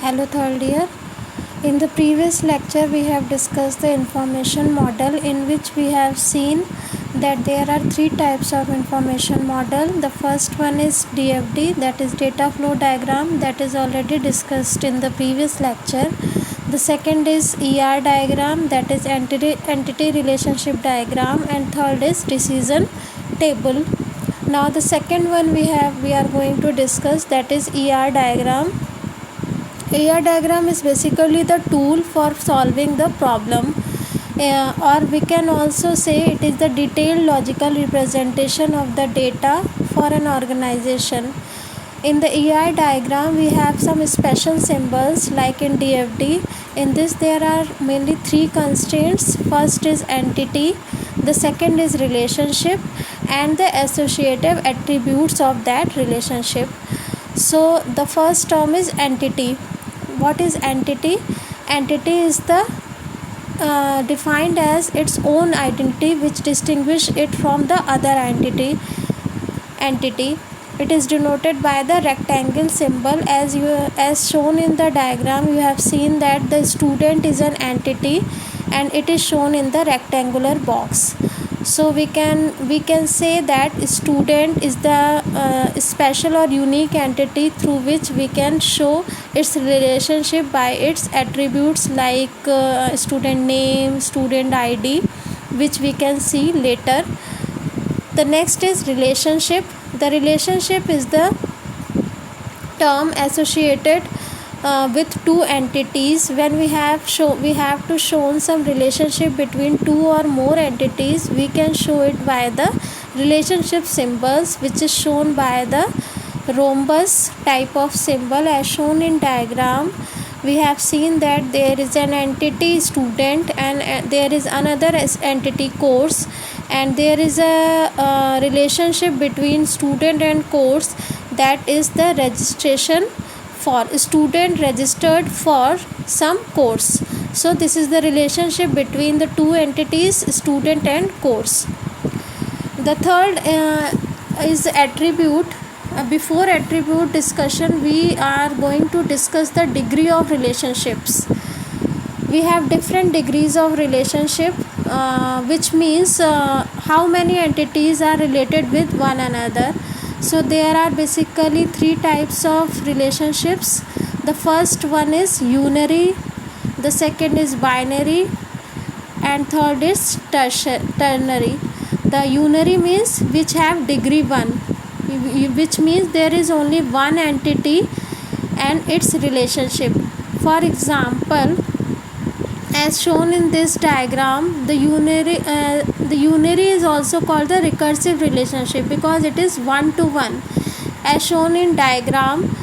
Hello third year. In the previous lecture we have discussed the information model, in which we have seen that there are three types of information model. The first one is DFD, that is data flow diagram, that is already discussed in the previous lecture. The second is ER diagram, that is entity relationship diagram, and third is decision table. Now the second one we are going to discuss, that is ER diagram. ER diagram is basically the tool for solving the problem, or we can also say it is the detailed logical representation of the data for an organization. In the ER diagram we have some special symbols like in DFD. In this there are mainly three constraints. First is entity, the second is relationship, and the associative attributes of that relationship. So the first term is entity. What is entity? Entity is the defined as its own identity which distinguish it from the other entity. It is denoted by the rectangle symbol. As shown in the diagram, you have seen that the student is an entity and it is shown in the rectangular box. So we can say that student is the special or unique entity through which we can show its relationship by its attributes like student name, student ID, which we can see later. The next is relationship. The relationship is the term associated with two entities. When we have to show some relationship between two or more entities, we can show it by the relationship symbols, which is shown by the rhombus type of symbol. As shown in diagram, we have seen that there is an entity student and there is another entity course, and there is a relationship between student and course, that is the registration for student registered for some course. So this is the relationship between the two entities, student and course. The third is attribute. Before attribute discussion, we are going to discuss the degree of relationships. We have different degrees of relationship, which means how many entities are related with one another. So there are basically three types of relationships. The first one is unary, the second is binary, and third is ternary. The unary means which have degree 1, which means there is only one entity and its relationship. For example, as shown in this diagram, the unary is also called the recursive relationship because it is one to one. As shown in diagram,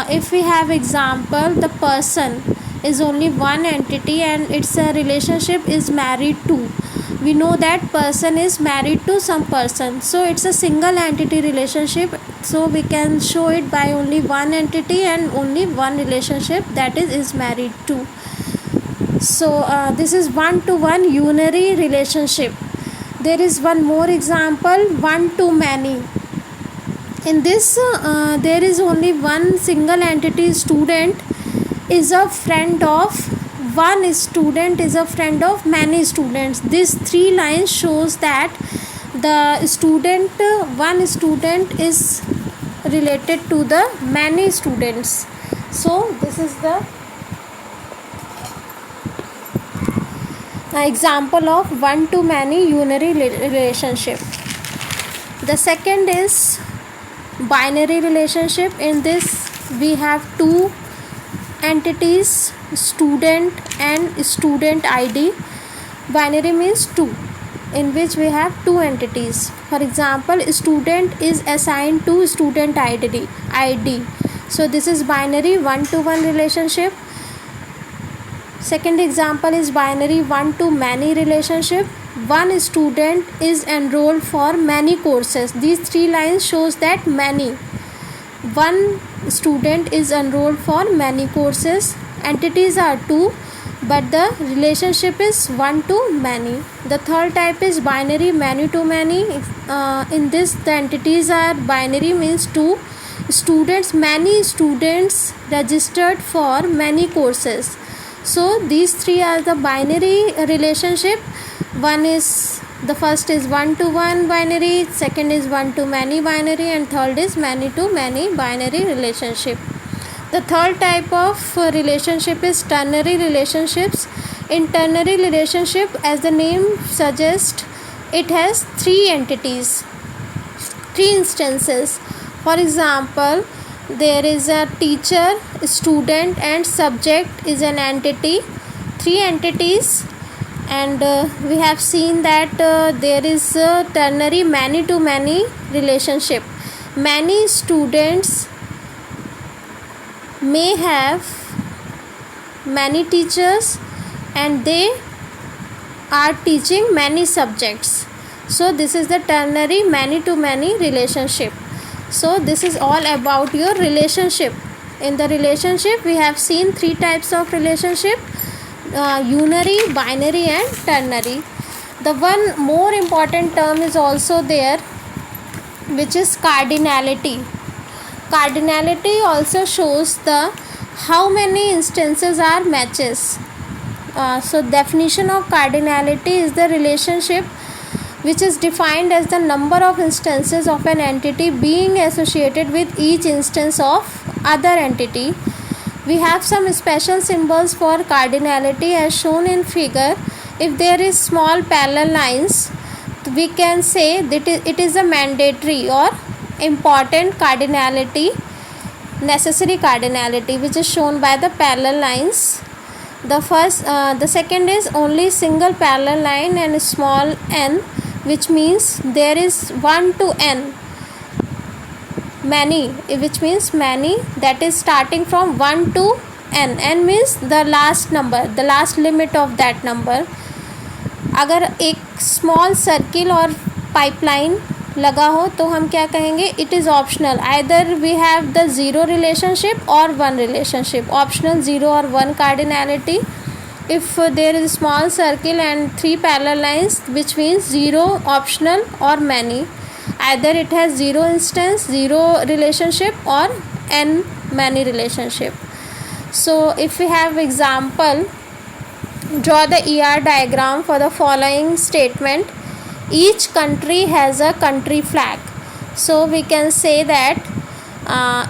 if we have example, the person is only one entity and its relationship is married to. We know that person is married to some person, so it's a single entity relationship. So we can show it by only one entity and only one relationship, that is married to. So this is one to one unary relationship. There is one more example, one to many. In this there is only one single entity, student is a friend of one student, is a friend of many students. These three lines shows that the student, one student is related to the many students. So this is the example of one to many unary relationship. The second is binary relationship. In this we have two entities, student and student ID. Binary means two, in which we have two entities. For example, student is assigned to student ID. So this is binary one to one relationship. Second example is binary one to many relationship. One student is enrolled for many courses. These three lines shows that many. One student is enrolled for many courses. Entities are two, but the relationship is one to many. The third type is binary many to many. In this the entities are binary means two, students, many students registered for many courses. So these three are the binary relationship. The first is one to one binary, second is one to many binary, and third is many to many binary relationship. The third type of relationship is ternary relationships. In ternary relationship, as the name suggests, it has three entities, three instances. For example, there is a teacher, student, and subject is an entity, three entities. And we have seen that there is a ternary many to many relationship. Many students may have many teachers and they are teaching many subjects. So this is the ternary many to many relationship. So this is all about your relationship. In the relationship, we have seen three types of relationship: unary, binary, and ternary. The one more important term is also there, which is cardinality. Cardinality also shows the how many instances are matches. So definition of cardinality is the relationship which is defined as the number of instances of an entity being associated with each instance of other entity. We have some special symbols for cardinality as shown in figure. If there is small parallel lines, we can say that it is a mandatory or important cardinality, necessary cardinality, which is shown by the parallel lines. The second is only single parallel line and small n, which means there is 1 to n, many, which means many, that is starting from 1 to n. n means the last number, the last limit of that number. अगर एक small circle और pipeline लगा हो तो हम क्या कहेंगे, it is optional. Either we have the zero relationship और वन रिलेशनशिप. ऑप्शनल ज़ीरो और one cardinality. if there is a small circle and three parallel lines, which means zero, optional, or many. Either it has zero instance, zero relationship, or n many relationship. So if we have example, draw the ER diagram for the following statement. Each country has a country flag. So we can say that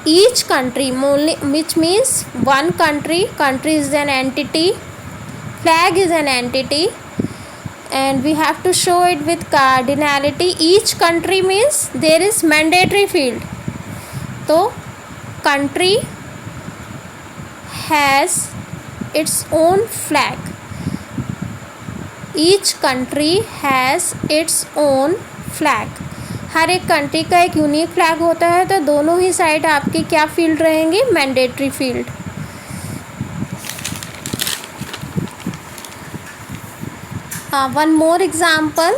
each country, which means one country is an entity, flag is an entity, and we have to show it with cardinality. Each country means there is mandatory field. So country has its own flag. Each country has its own flag. हर एक country का एक unique flag होता है, तो दोनों ही side आपकी क्या field रहेंगी, mandatory field. One more example,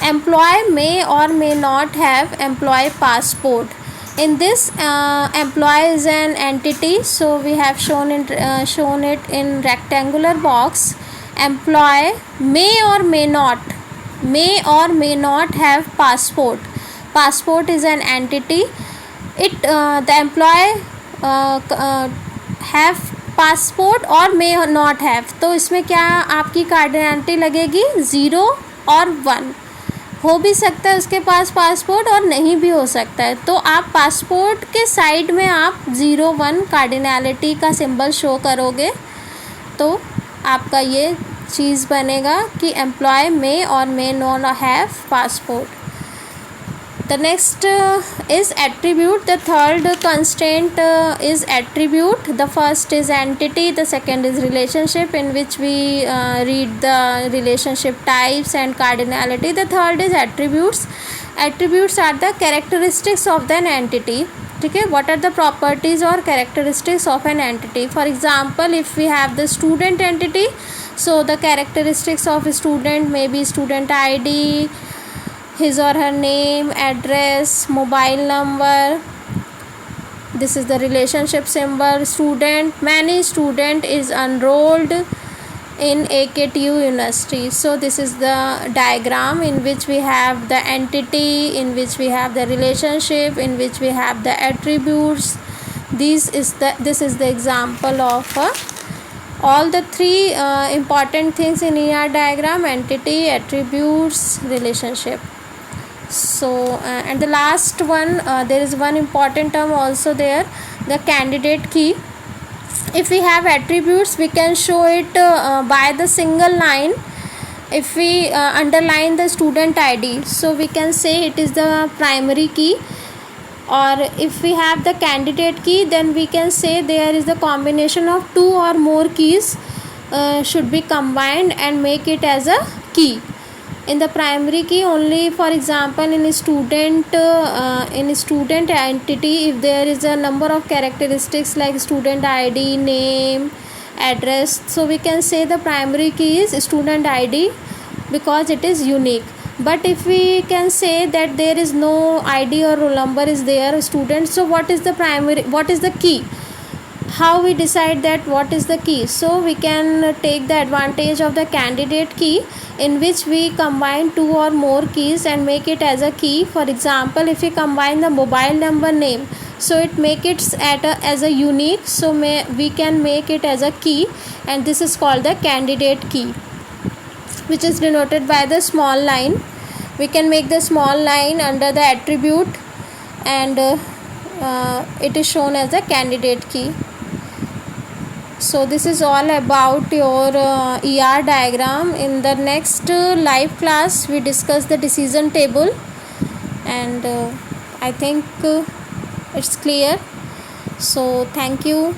employee may or may not have employee passport. In this, employee is an entity, so we have shown it in rectangular box. Employee may or may not have passport. Passport is an entity. The employee have passport और may not have, तो इसमें क्या आपकी cardinality लगेगी, zero और one. हो भी सकता है उसके पास पासपोर्ट और नहीं भी हो सकता है, तो आप पासपोर्ट के साइड में आप 0-1 कार्डिनैलिटी का सिंबल शो करोगे तो आपका ये चीज़ बनेगा कि एम्प्लॉय मे और may not have passport. The next is attribute. The third constraint is attribute. The first is entity, the second is relationship, in which we read the relationship types and cardinality. The third is attributes. Attributes are the characteristics of the entity. Okay, what are the properties or characteristics of an entity? For example, if we have the student entity, so the characteristics of a student may be student ID, his or her name, address, mobile number. This is the relationship symbol. Student, many student is enrolled. in AKTU University. So this is the diagram in which we have the entity, in which we have the relationship, in which we have the attributes. This is the example of all the three important things in ER diagram: entity, attributes, relationship. So and the last one, there is one important term also there, the candidate key. If we have attributes, we can show it by the single line. If we underline the student ID, so we can say it is the primary key. Or if we have the candidate key, then we can say there is the combination of two or more keys should be combined and make it as a key. In the primary key only, for example, in a student entity, if there is a number of characteristics like student ID, name, address, so we can say the primary key is student ID because it is unique. But if we can say that there is no ID or roll number is there student, so what is the key? How we decide that what is the key? So we can take the advantage of the candidate key, in which we combine two or more keys and make it as a key. For example, if we combine the mobile number name, so it make it as a unique, so we can make it as a key, and this is called the candidate key, which is denoted by the small line. We can make the small line under the attribute, and it is shown as a candidate key. So this is all about your ER diagram. In the next live class, we discuss the decision table, and I think it's clear. So thank you.